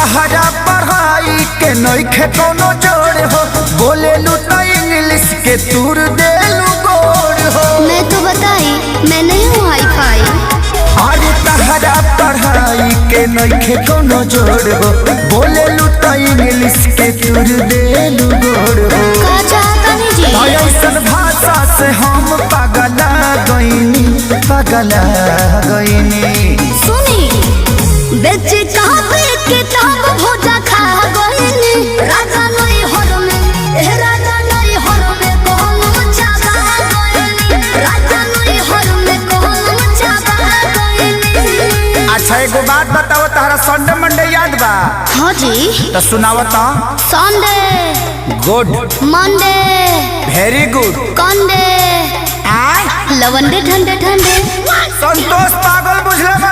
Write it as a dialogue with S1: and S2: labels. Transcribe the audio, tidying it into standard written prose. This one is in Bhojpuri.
S1: तहरा पढ़ाई के नइखे कोनो जोड़ हो, बोले लू तो इंग्लिश के तूर देलू गोड़ हो।
S2: मैं तो बताई मैं नहीं हूँ हाई फाई।
S1: अरे तहरा पढ़ाई के नइखे कोनो जोड़ हो, बोले लू तो इंग्लिश के तूर देलू गोड़ हो।
S2: का चाहता नहीं जी
S1: ऐसन भाषा से हम पगला गईनी, पगला गईनी।
S2: सुनी बेचे कापे किताब भोजा खा गईनी। राजा नहीं हर में राजा नहीं हर में कहूँ चाबा गईनी। राजा नहीं हर में कहूँ चाबा गईनी।
S1: अच्छा एगो बात बताओ, तारा संडे मंडे याद बा?
S2: हाँ जी
S1: तो सुनाओ तो।
S2: Sunday
S1: good,
S2: Monday
S1: very good.
S2: कंडे लवंडे ठंडे ठंडे।
S1: संतोष पागल बुझले बा